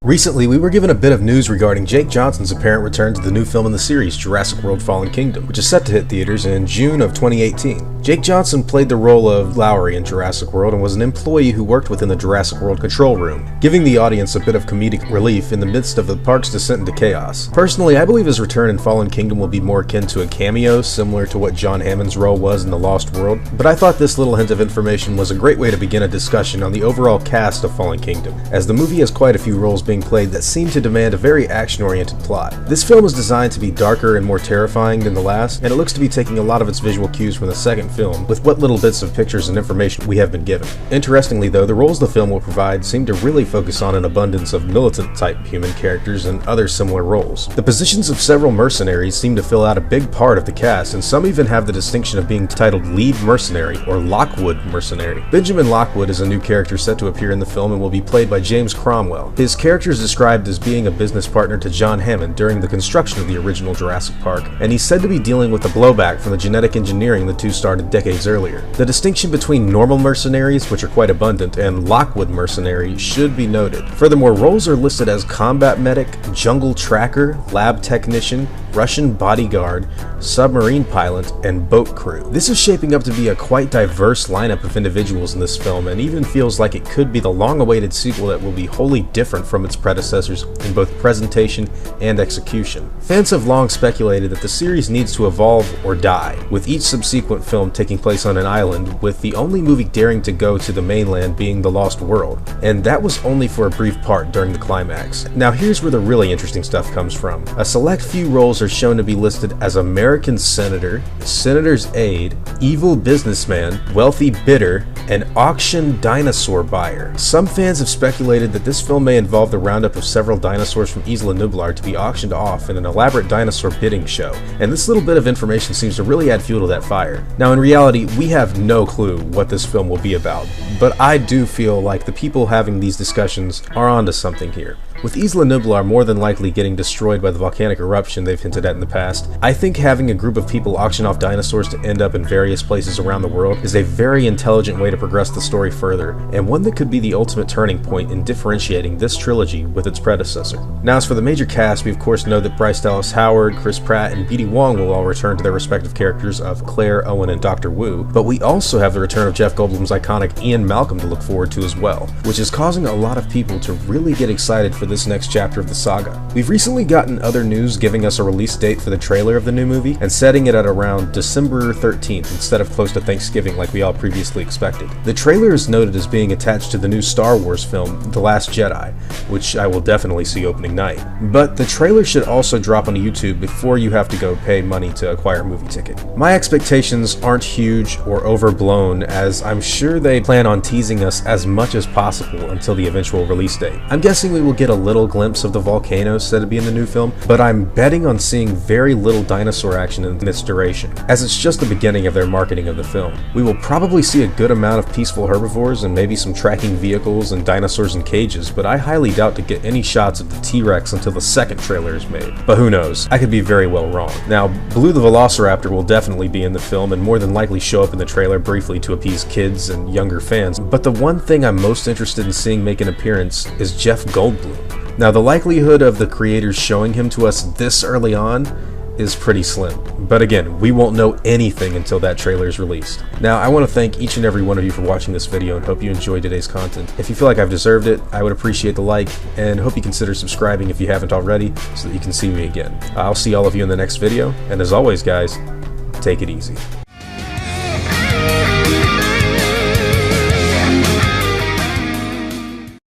Recently, we were given a bit of news regarding Jake Johnson's apparent return to the new film in the series, Jurassic World: Fallen Kingdom, which is set to hit theaters in June of 2018. Jake Johnson played the role of Lowry in Jurassic World and was an employee who worked within the Jurassic World control room, giving the audience a bit of comedic relief in the midst of the park's descent into chaos. Personally, I believe his return in Fallen Kingdom will be more akin to a cameo, similar to what John Hammond's role was in The Lost World, but I thought this little hint of information was a great way to begin a discussion on the overall cast of Fallen Kingdom, as the movie has quite a few roles being played that seem to demand a very action-oriented plot. This film is designed to be darker and more terrifying than the last, and it looks to be taking a lot of its visual cues from the second film, with what little bits of pictures and information we have been given. Interestingly though, the roles the film will provide seem to really focus on an abundance of militant-type human characters and other similar roles. The positions of several mercenaries seem to fill out a big part of the cast, and some even have the distinction of being titled Lead Mercenary or Lockwood Mercenary. Benjamin Lockwood is a new character set to appear in the film and will be played by James Cromwell. His character is described as being a business partner to John Hammond during the construction of the original Jurassic Park, and he's said to be dealing with the blowback from the genetic engineering the two started decades earlier. The distinction between normal mercenaries, which are quite abundant, and Lockwood mercenaries should be noted. Furthermore, roles are listed as combat medic, jungle tracker, lab technician, Russian bodyguard, submarine pilot, and boat crew. This is shaping up to be a quite diverse lineup of individuals in this film, and even feels like it could be the long-awaited sequel that will be wholly different from its predecessors in both presentation and execution. Fans have long speculated that the series needs to evolve or die, with each subsequent film taking place on an island, with the only movie daring to go to the mainland being The Lost World, and that was only for a brief part during the climax. Now here's where the really interesting stuff comes from. A select few roles are shown to be listed as American senator, senator's aide, evil businessman, wealthy bidder, and auction dinosaur buyer. Some fans have speculated that this film may involve the roundup of several dinosaurs from Isla Nublar to be auctioned off in an elaborate dinosaur bidding show, and this little bit of information seems to really add fuel to that fire. Now in reality, we have no clue what this film will be about, but I do feel like the people having these discussions are onto something here. With Isla Nublar more than likely getting destroyed by the volcanic eruption they've hinted at in the past, I think having a group of people auction off dinosaurs to end up in various places around the world is a very intelligent way to progress the story further, and one that could be the ultimate turning point in differentiating this trilogy with its predecessor. Now as for the major cast, we of course know that Bryce Dallas Howard, Chris Pratt, and BD Wong will all return to their respective characters of Claire, Owen, and Dr. Wu, but we also have the return of Jeff Goldblum's iconic Ian Malcolm to look forward to as well, which is causing a lot of people to really get excited for this next chapter of the saga. We've recently gotten other news giving us a release date for the trailer of the new movie and setting it at around December 13th instead of close to Thanksgiving like we all previously expected. The trailer is noted as being attached to the new Star Wars film, The Last Jedi, which I will definitely see opening night. But the trailer should also drop on YouTube before you have to go pay money to acquire a movie ticket. My expectations aren't huge or overblown, as I'm sure they plan on teasing us as much as possible until the eventual release date. I'm guessing we will get a little glimpse of the volcano said to be in the new film, but I'm betting on seeing very little dinosaur action in its duration, as it's just the beginning of their marketing of the film. We will probably see a good amount of peaceful herbivores and maybe some tracking vehicles and dinosaurs in cages, but I highly doubt to get any shots of the T-Rex until the second trailer is made. But who knows, I could be very well wrong. Now, Blue the Velociraptor will definitely be in the film and more than likely show up in the trailer briefly to appease kids and younger fans, but the one thing I'm most interested in seeing make an appearance is Jeff Goldblum. Now the likelihood of the creators showing him to us this early on is pretty slim, but again, we won't know anything until that trailer is released. Now I want to thank each and every one of you for watching this video and hope you enjoyed today's content. If you feel like I've deserved it, I would appreciate the like and hope you consider subscribing if you haven't already so that you can see me again. I'll see all of you in the next video, and as always guys, take it easy.